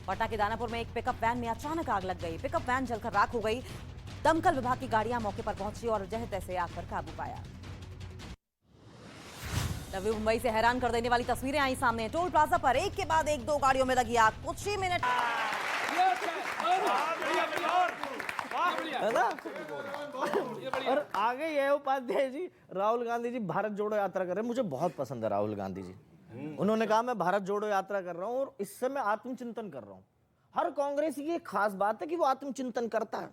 पटना के दानापुर में एक पिकअप वैन में अचानक आग लग गई। पिकअप वैन जलकर राख हो गई। दमकल विभाग की गाड़ियां मौके पर पहुंची और जह तैसे आग पर काबू पाया। नवी मुंबई से हैरान कर देने वाली तस्वीरें आई सामने। टोल प्लाजा पर एक के बाद एक 2 गाड़ियों में लगी आग। कुछ ही मिनट है ना। और आगे ये उपाध्याय जी, राहुल गांधी जी भारत जोड़ो यात्रा कर रहे हैं। मुझे बहुत पसंद है राहुल गांधी जी। उन्होंने कहा मैं भारत जोड़ो यात्रा कर रहा हूं और इससे मैं आत्मचिंतन कर रहा हूं। हर कांग्रेसी की एक खास बात है कि वो आत्मचिंतन करता है,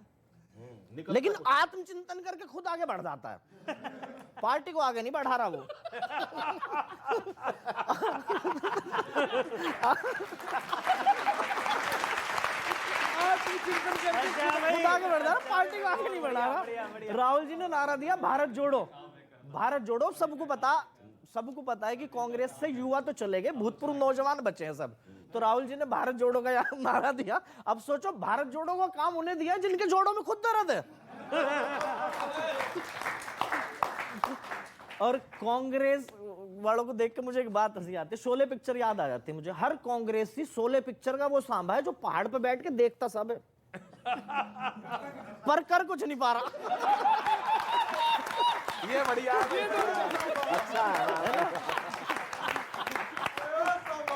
लेकिन आत्मचिंतन करके खुद आगे बढ़ जाता है। पार्टी को आगे नहीं बढ़ा रहा वो। खुद आगे बढ़ रहा, पार्टी को आगे नहीं बढ़ा रहा। राहुल जी ने नारा दिया भारत जोड़ो, भारत जोड़ो। सबको पता है कि कांग्रेस से युवा तो चले गए, भूतपूर्व नौजवान बचे हैं सब। तो राहुल जी ने भारत जोड़ो का नारा दिया। अब सोचो, भारत जोड़ो का काम उन्हें दिया जिनके जोड़ों में खुद दर्द है। और कांग्रेस वालों को देख के मुझे एक बात हंसी आती है। शोले पिक्चर याद आ जाती है मुझे। हर कांग्रेसी शोले पिक्चर का वो सांभा है जो पहाड़ पे बैठ के देखता सब है, पर कर कुछ नहीं पा रहा। ये बढ़िया अच्छा है।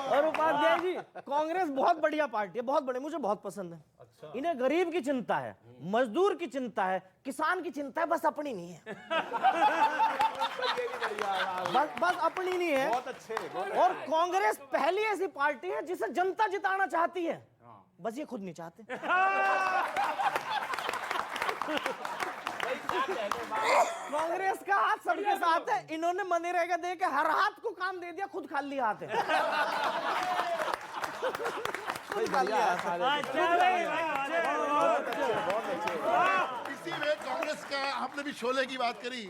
और उपाध्याय जी, कांग्रेस बहुत बढ़िया पार्टी है, बहुत बढ़िया, मुझे बहुत पसंद है। अच्छा। इन्हें गरीब की चिंता है, मजदूर की चिंता है, किसान की चिंता है, बस अपनी नहीं है। बस अपनी नहीं है। बहुत अच्छे। और कांग्रेस पहली ऐसी पार्टी है जिसे जनता जिताना चाहती है, बस ये खुद नहीं चाहते। कांग्रेस का हाथ सबके साथ है। इन्होंने मनरेगा दे के हर हाथ को काम दे दिया, खुद खाली हाथ है। बढ़िया है सारे। अच्छा भाई, बहुत अच्छे। इसी में कांग्रेस का, आपने भी शोले की बात करी,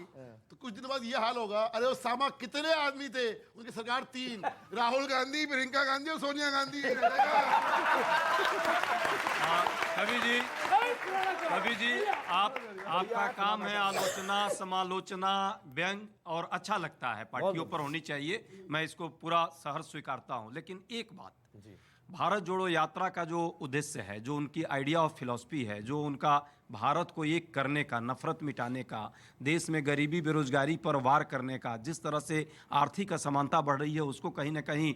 तो कुछ दिनों बाद ये हाल होगा, अरे वो सामा कितने आदमी थे, उनकी सरकार 3, राहुल गांधी, प्रियंका गांधी और सोनिया गांधी। कवि जी आपका काम है आलोचना, समालोचना, व्यंग, और अच्छा लगता है, पार्टियों पर होनी चाहिए, मैं इसको पूरा सहर्ष स्वीकारता हूं। लेकिन एक बात, भारत जोड़ो यात्रा का जो उद्देश्य है, जो उनकी आइडिया ऑफ फिलॉसफी है, जो उनका भारत को एक करने का, नफरत मिटाने का, देश में गरीबी बेरोजगारी पर वार करने का, जिस तरह से आर्थिक असमानता बढ़ रही है उसको कहीं ना कहीं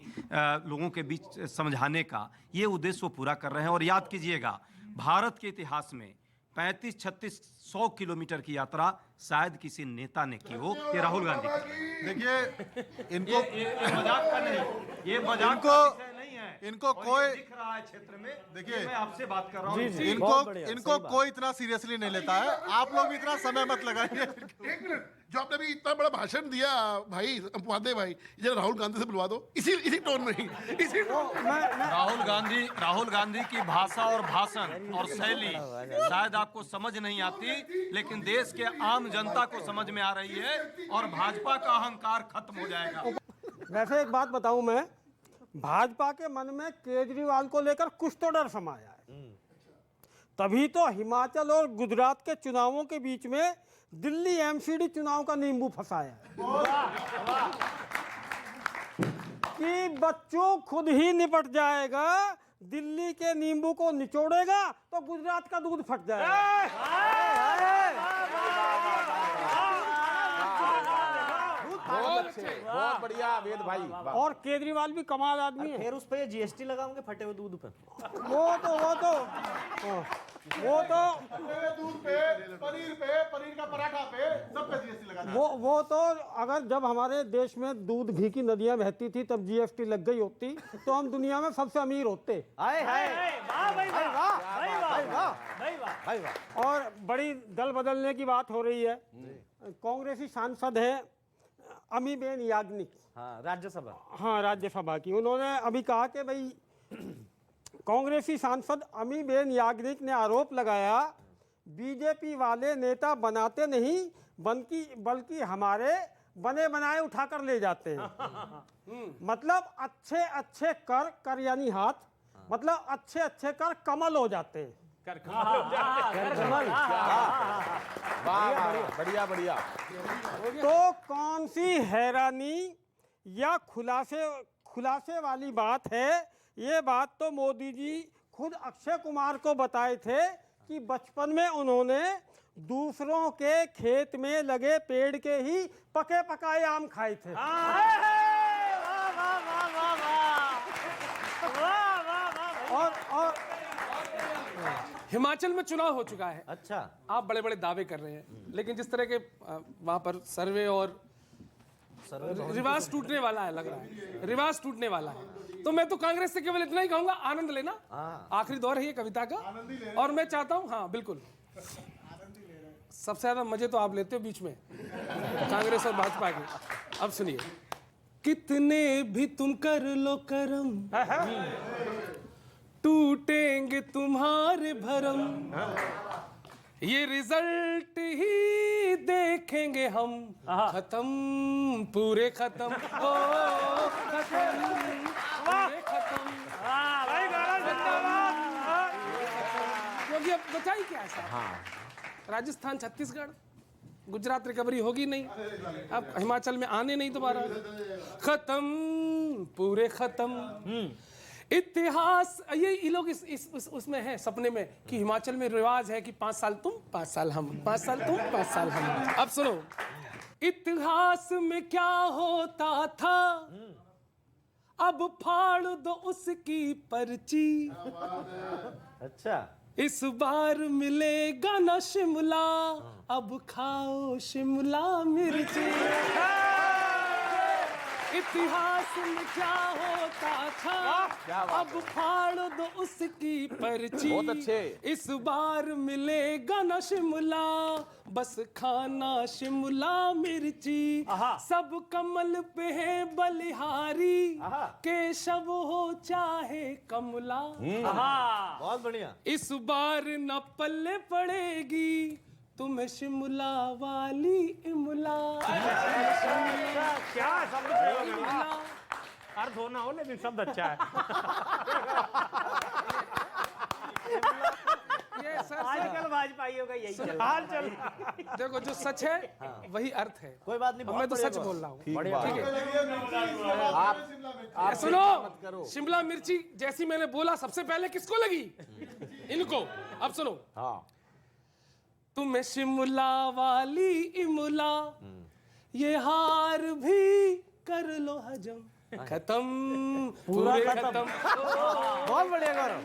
लोगों के बीच समझाने का, ये उद्देश्य वो पूरा कर रहे हैं। और याद कीजिएगा, भारत के इतिहास में 35, 36, 100 किलोमीटर की यात्रा शायद किसी नेता ने की हो, ये राहुल गांधी की। देखिए इनको ये मजाक का नहीं, ये मजाक इनको का विषय नहीं है। इनको और कोई ये दिख रहा है क्षेत्र में, देखिए, मैं आपसे बात कर रहा हूँ। इनको कोई इतना सीरियसली नहीं लेता है। आप लोग भी इतना समय मत लगाइए। एक मिनट, जो आपने अभी इतना बड़ा भाषण दिया भाई उपाध्याय भाई, ये राहुल गांधी से बुलवा दो, इसी टोन में ही, इसी टोन में। राहुल गांधी की भाषा और भाषण और शैली शायद आपको समझ नहीं आती, लेकिन देश के आम जनता को समझ में आ रही है, और भाजपा का अहंकार खत्म हो जाएगा। वैसे एक बात बताऊं मैं, भाजपा के मन में केजरीवाल को लेकर कुछ तो डर समाया है, तभी तो हिमाचल और गुजरात के चुनावों के बीच में दिल्ली एमसीडी चुनाव का नींबू फंसाया है कि बच्चों खुद ही निपट जाएगा, दिल्ली के नींबू को निचोड़ेगा तो गुजरात का दूध फट जाएगा। बहुत बढ़िया वेद भाई। और केजरीवाल भी कमाल आदमी है। फिर उस पे जीएसटी लगाओगे फटे हुए दूध पर। वो तो दूध पे, पनीर का पराठा पे, सब पे जीएसटी लगा दिया। वो तो अगर जब हमारे देश में दूध घी की नदियां बहती थी तब जीएसटी लग गई होती तो हम दुनिया में सबसे अमीर होते। हाय हाय और बड़ी दल बदलने की बात हो रही है। कांग्रेसी सांसद है अमीबेन याग्निक, हाँ राज्यसभा, हाँ राज्यसभा की, उन्होंने अभी कहा कि भाई कांग्रेसी सांसद अमीबेन याग्निक ने आरोप लगाया बीजेपी वाले नेता बनाते नहीं बल्कि हमारे बने बनाए उठाकर ले जाते हैं। मतलब अच्छे कर यानी हाथ, मतलब अच्छे कर कमल हो जाते हैं। बढ़िया। तो कौन सी हैरानी या खुलासे वाली बात है, ये बात तो मोदी जी खुद अक्षय कुमार को बताए थे कि बचपन में उन्होंने दूसरों के खेत में लगे पेड़ के ही पके पकाए आम खाए थे। और हिमाचल में चुनाव हो चुका है। अच्छा, आप बड़े बड़े दावे कर रहे हैं, लेकिन जिस तरह के वहां पर सर्वे और रिवाज टूटने वाला है, लग रहा है रिवाज टूटने वाला है, तो मैं तो कांग्रेस से केवल इतना ही कहूंगा, आनंद लेना। आखिरी दौर है ये कविता का, और मैं चाहता हूं, हाँ बिल्कुल, सबसे ज्यादा मजे तो आप लेते हो बीच में कांग्रेस और भाजपा के। अब सुनिए, कितने भी तुम कर लो करम, टूटेंगे तुम्हारे भरम, ये रिजल्ट ही देखेंगे हम, खत्म पूरे खत्म, ओ खत्म पूरे खत्म। क्योंकि अब बचाई क्या ऐसा, राजस्थान, छत्तीसगढ़, गुजरात रिकवरी होगी नहीं, अब हिमाचल में आने नहीं दोबारा, खत्म पूरे खत्म। इतिहास ये लोग उसमें है सपने में कि हिमाचल में रिवाज है कि 5 साल तुम 5 साल हम, 5 साल तुम 5 साल हम। अब सुनो, इतिहास में क्या होता था अब फाड़ दो उसकी पर्ची। अच्छा, इस बार मिलेगा ना शिमला, अब खाओ शिमला मिर्ची। इतिहास में क्या होता था अब फाड़ दो उसकी पर्ची। बहुत अच्छे। इस बार मिलेगा ना शिमला, बस खाना शिमला मिर्ची। सब कमल पे है बलिहारी, केशव हो चाहे कमला। बहुत बढ़िया। इस बार न पल्ले पड़ेगी तुम्हें शिमला वाली इमला, क्या शब्द प्रयोग है वाह। अर्थ होना हो लेकिन शब्द अच्छा है। ये सर आजकल भाजपाइयों का यही चल हाल चल। देखो जो सच है वही अर्थ है। कोई बात नहीं, और मैं तो सच बोल रहा हूँ। बढ़िया। ठीक है, आप सुनो, शिमला मिर्ची जैसी मैंने बोला सबसे पहले किसको लगी? इनको। अब सुनो, हाँ तुम्हें शिमला वाली इमला, ये हार भी कर लो हजम, खत्म पूरे खत्म। बहुत बढ़िया गौरव।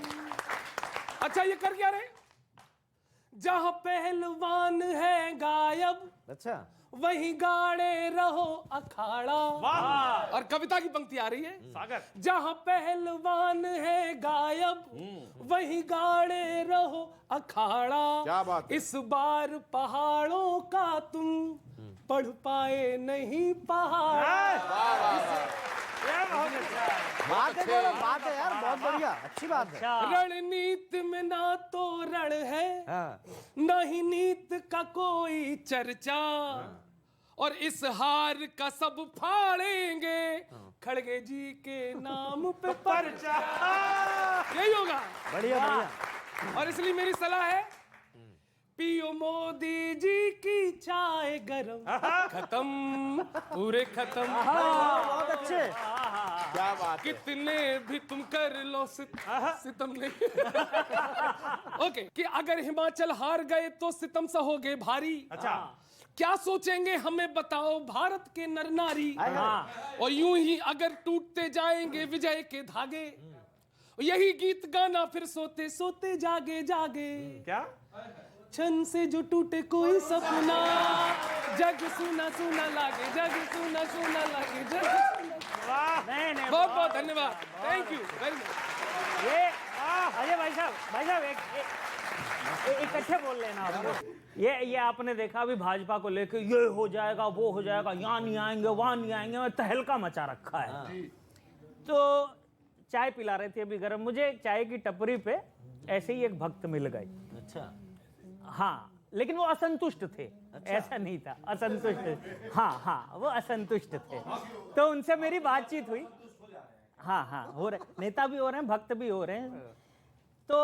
अच्छा ये कर क्या रहे? जहां पहलवान है गायब, अच्छा वहीं गाड़े रहो अखाड़ा। और कविता की पंक्ति आ रही है, सागर। जहां पहलवान है गायब, वहीं गाड़े रहो अखाड़ा। क्या बात है। इस बार पहाड़ों का तुम पढ़ पाए नहीं पहाड़। बात है गौरव, बात है यार, बहुत बढ़िया, अच्छी बात है। रणनीति में ना तो रण है, हाँ। न ही नीत का कोई चर्चा, और इस हार का सब फाड़ेंगे खड़गे जी के नाम पे पर्चा। यही होगा। बढ़िया बढ़िया। और इसलिए मेरी सलाह है, पियो मोदी जी की चाय गरम, खत्म पूरे खत्म। बहुत अच्छे। क्या बात है। कितने भी तुम कर लो सितम नहीं। ओके, कि अगर हिमाचल हार गए तो सितम सहोगे भारी। अच्छा। क्या सोचेंगे हमें बताओ भारत के नर नारी। और यूं ही अगर टूटते जाएंगे विजय के धागे, यही गीत गाना फिर सोते सोते जागे जागे। क्या? छन से जो टूटे कोई सपना, जग सुना सुना लागे, जग सुना सुना लागे, जग सुना। नहीं बहुत बहुत धन्यवाद, थैंक यू वेरी मच। ये अजय भाई साहब एक इकट्ठे बोल लेना आपको। ये आपने देखा अभी भाजपा को लेके ये हो जाएगा वो हो जाएगा, यहाँ नहीं आएंगे वहां नहीं आएंगे, तहलका मचा रखा है। तो चाय पिला रहे थे अभी गरम, मुझे चाय की टपरी पे ऐसे ही एक भक्त मिल गए। अच्छा हाँ, लेकिन वो असंतुष्ट थे। ऐसा नहीं था, असंतुष्ट। हाँ वो असंतुष्ट थे। तो उनसे मेरी बातचीत हुई। हाँ हो रहे, नेता भी हो रहे हैं, भक्त भी हो रहे हैं। तो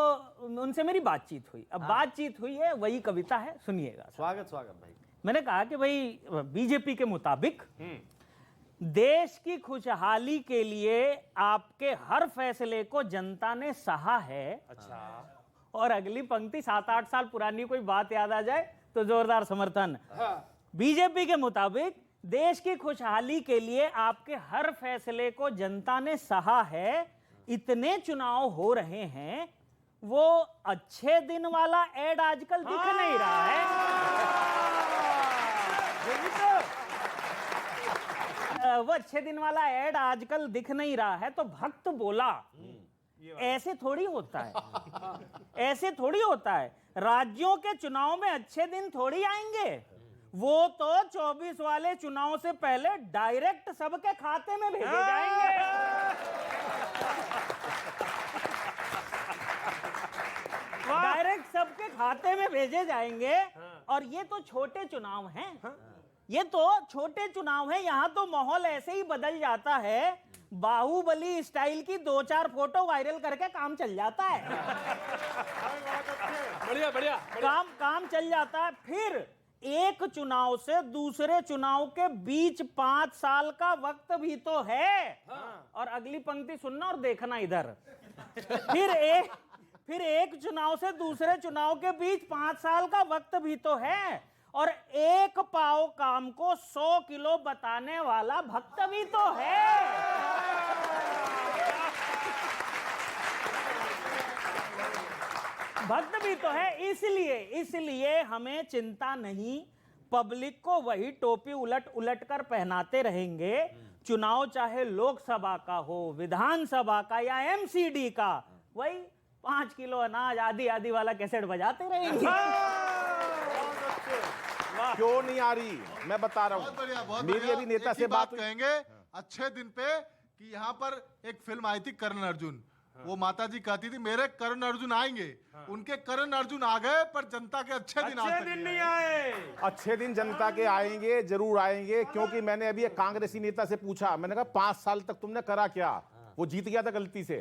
उनसे मेरी बातचीत हुई। अब बातचीत हुई है, वही कविता है, सुनिएगा। स्वागत स्वागत भाई। मैंने कहा कि भाई बीजेपी के मुताबिक देश की खुशहाली के लिए आपके हर फैसले को जनता ने सहा है। अच्छा। और अगली पंक्ति 7-8 साल पुरानी कोई बात याद आ जाए तो जोरदार समर्थन। बीजेपी के मुताबिक देश की खुशहाली के लिए आपके हर फैसले को जनता ने सहा है। इतने चुनाव हो रहे हैं, वो अच्छे दिन वाला ऐड आजकल दिख नहीं रहा है। वो अच्छे दिन वाला ऐड आजकल दिख नहीं रहा है। तो भक्त बोला, ऐसे थोड़ी होता है, ऐसे थोड़ी होता है। राज्यों के चुनाव में अच्छे दिन थोड़ी आएंगे, वो तो 24 वाले चुनाव से पहले डायरेक्ट सबके खाते में भेजे जाएंगे। डायरेक्ट सबके खाते में भेजे जाएंगे। और ये तो छोटे चुनाव हैं, ये तो छोटे चुनाव हैं। यहाँ तो माहौल ऐसे ही बदल जाता है, बाहुबली स्टाइल की 2-4 फोटो वायरल करके काम चल जाता है। बढ़िया बढ़िया काम चल जाता है। फिर एक चुनाव से दूसरे चुनाव के बीच 5 साल का वक्त भी तो है। और अगली पंक्ति सुनना और देखना इधर। फिर एक चुनाव से दूसरे चुनाव के बीच 5 साल का वक्त भी तो है। और एक पाव काम को 100 किलो बताने वाला भक्त भी तो है। भक्त भी तो है। इसलिए हमें चिंता नहीं, पब्लिक को वही टोपी उलट उलट कर पहनाते रहेंगे। चुनाव चाहे लोकसभा का हो, विधानसभा का या एमसीडी का, वही 5 किलो अनाज आदि आदि वाला कैसेट बजाते रहेंगे। क्यों नहीं आ रही, मैं बता रहा बहुत बढ़िया, बहुत हूँ। मेरी बढ़िया। अभी नेता एक ही से बात कहेंगे अच्छे दिन पे कि यहाँ पर एक फिल्म आई थी कर्ण अर्जुन, वो माताजी कहती थी मेरे करण अर्जुन आएंगे, उनके करण अर्जुन आ गए पर जनता के अच्छे दिन आज तक नहीं आए। अच्छे दिन जनता के आएंगे, जरूर आएंगे, क्योंकि मैंने अभी एक कांग्रेसी नेता से पूछा, मैंने कहा 5 साल तक तुमने करा क्या? वो जीत गया था गलती से।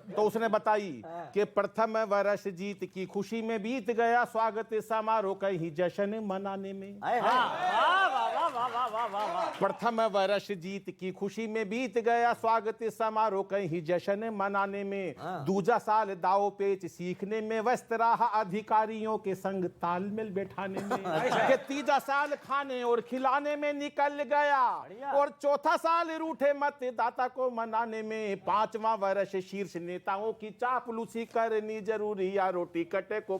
तो उसने बताई कि प्रथम वर्ष जीत की खुशी में बीत गया, स्वागत समारोह कहीं जश्न मनाने में। प्रथम वर्ष जीत की खुशी में बीत गया, स्वागत समारोह कहीं जश्न मनाने में। दूजा साल दाव पेच सीखने में व्यस्त रहा, अधिकारियों के संग तालमेल बैठाने में। कि तीजा साल खाने और खिलाने में निकल गया, और चौथा साल रूठे मतदाता को मनाने में। 5वां वर्ष शीर्ष नेताओं की चापलूसी करनी जरूरी, या रोटी कटे को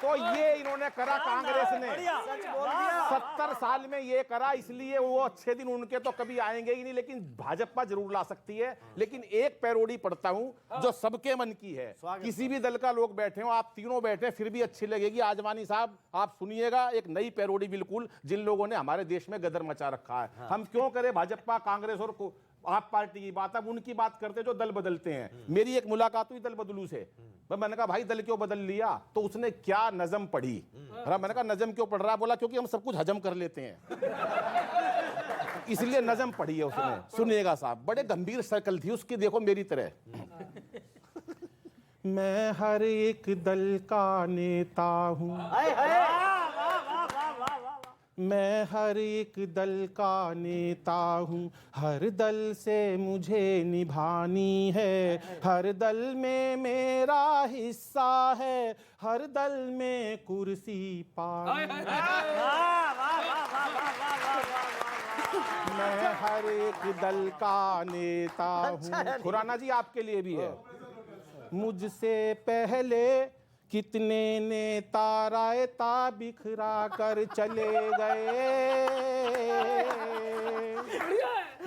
तो ये इन्होंने करा कांग्रेस ने। 70 साल में ये करा, इसलिए वो अच्छे दिन उनके तो कभी आएंगे ही नहीं, लेकिन भाजपा जरूर ला सकती है। लेकिन एक पैरोडी पढ़ता हूं जो सबके मन की है। किसी भी दल का लोग बैठे हो, आप तीनों बैठे फिर भी अच्छी लगेगी। आजवानी साहब आप सुनिएगा, एक नई पैरोडी बिल्कुल, जिन लोगों ने हमारे देश में गदर मचा रखा है। हम क्यों करें भाजपा कांग्रेस और आप पार्टी की बात, अब उनकी बात करते जो दल बदलते हैं। मेरी एक मुलाकात हुई दल बदलू से, मैंने कहा भाई दल क्यों बदल लिया? तो उसने क्या नजम पढ़ी। मैंने कहा नजम क्यों पढ़ रहा है? बोला क्योंकि हम सब कुछ हजम कर लेते हैं इसलिए नजम पढ़ी है उसने। सुनिएगा साहब, बड़े गंभीर सर्कल थी उसकी, देखो मेरी तरह। मैं हर एक दल का नेता हूँ, मैं हर एक दल का नेता हूँ, हर दल से मुझे निभानी है, हर दल में मेरा हिस्सा है, हर दल में कुर्सी पानी। मैं हर एक दल का नेता हूँ। खुराना जी आपके लिए भी है। मुझसे पहले कितने नेता रायता बिखरा कर चले गए,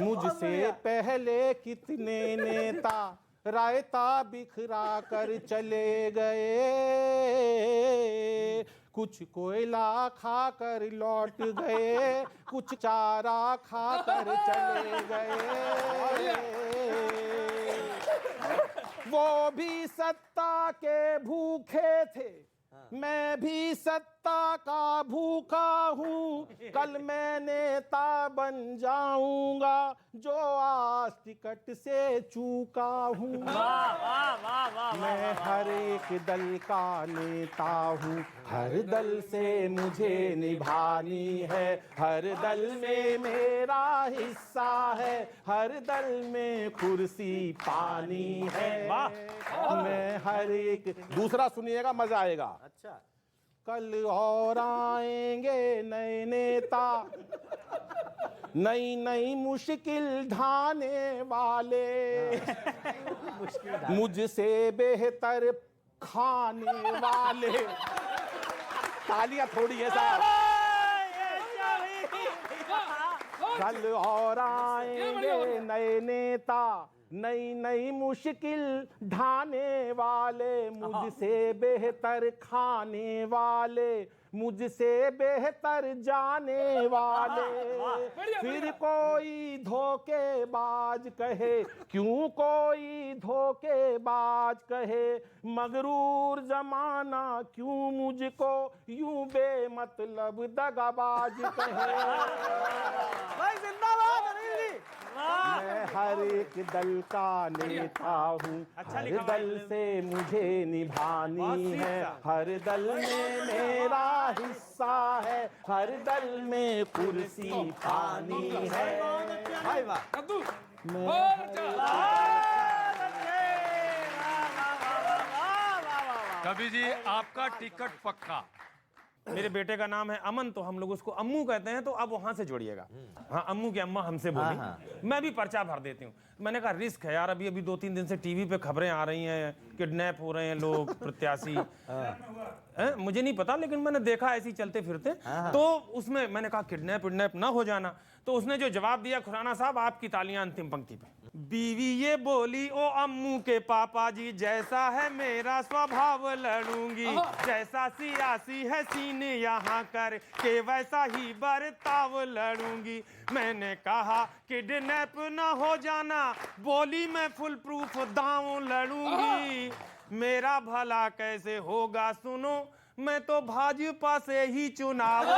मुझसे पहले कितने नेता रायता बिखरा कर चले गए, कुछ कोयला खाकर लौट गए, कुछ चारा खाकर चले गए। वो भी सत्ता के भूखे थे, मैं भी सत्ता का भूखा हूँ, कल मैं नेता बन जाऊंगा जो आज टिकट से चूका हूँ। मैं हर एक दल का नेता हूँ, हर दल से मुझे निभानी है, हर दल में मेरा हिस्सा है, हर दल में कुर्सी पानी है। मैं हर एक, दूसरा सुनिएगा मजा आएगा। अच्छा, कल और आएंगे नए नेता, नई नई मुश्किल ढाने वाले, मुझसे बेहतर खाने वाले। तालियां थोड़ी है साहब। कल और आएंगे नए नेता, नई नई मुश्किल ढाने वाले, मुझसे बेहतर खाने वाले, मुझसे बेहतर जाने वाले। फिर कोई धोखेबाज कहे, क्यों कोई धोखेबाज कहे, मगरूर जमाना क्यों मुझको यूं बेमतलब दगाबाज कहे। भाई जिंदाबाद अनिल जी। मैं हर एक दल का नेता हूँ, हर दल से मुझे निभानी है, हर दल में मेरा हिस्सा है, हर दल में कुर्सी पानी है। भाई वाह, कवि जी आपका टिकट पक्का। मेरे बेटे का नाम है अमन, तो हम लोग उसको अम्मू कहते हैं, तो अब वहां से जोड़िएगा। हाँ, अम्मू की अम्मा हमसे बोली, मैं भी पर्चा भर देती हूँ। मैंने कहा रिस्क है यार, अभी 2-3 दिन से टीवी पे खबरें आ रही हैं, किडनैप हो रहे हैं लोग प्रत्याशी। मुझे नहीं पता, लेकिन मैंने देखा ऐसे ही चलते फिरते, तो उसमें मैंने कहा किडनैप ना हो जाना। तो उसने जो जवाब दिया, खुराना साहब आपकी तालियां अंतिम पंक्ति पे। बीवी ये बोली ओ अम्मू के पापा जी, जैसा है मेरा स्वभाव लड़ूंगी, जैसा सियासी है सीने यहाँ कर के वैसा ही बर्ताव लड़ूंगी। मैंने कहा किडनैप न हो जाना, बोली मैं फुल प्रूफ दांव लड़ूंगी। मेरा भला कैसे होगा सुनो, मैं तो भाजपा से ही चुनाव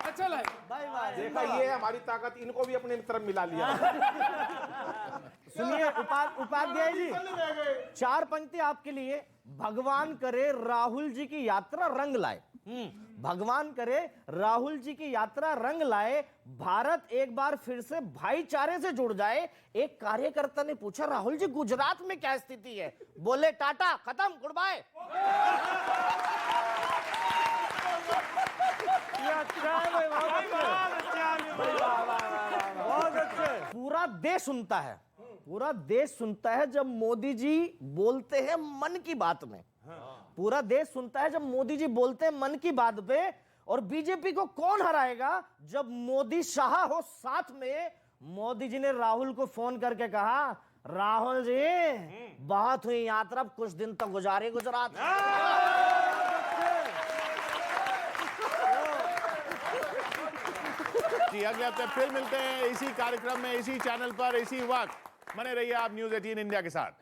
अच्छा लगे। देखा, ये है हमारी ताकत, इनको भी अपने तरफ मिला लिया। सुनिए उपाध्याय जी, 4 पंक्ति आपके लिए। भगवान करे राहुल जी की यात्रा रंग लाए। भगवान करे राहुल जी की यात्रा रंग लाए, भारत एक बार फिर से भाईचारे से जुड़ जाए। एक कार्यकर्ता ने पूछा, राहुल जी गुजरात में क्या स्थिति है? बोले टाटा, खत्म, गुड बाय। पूरा देश सुनता है, पूरा देश सुनता है जब मोदी जी बोलते हैं मन की बात में। पूरा देश सुनता है जब मोदी जी बोलते हैं मन की बात पे। और बीजेपी को कौन हराएगा? जब मोदी शाह हो साथ में। मोदी जी ने राहुल को फोन करके कहा, राहुल जी बहुत हुई यात्रा, कुछ दिन तो गुजारे गुजरात। जी, अगले हफ्ते फिर मिलते हैं इसी कार्यक्रम में, इसी चैनल पर, इसी वक्त। बने रहिए आप न्यूज़ 18 इंडिया के साथ।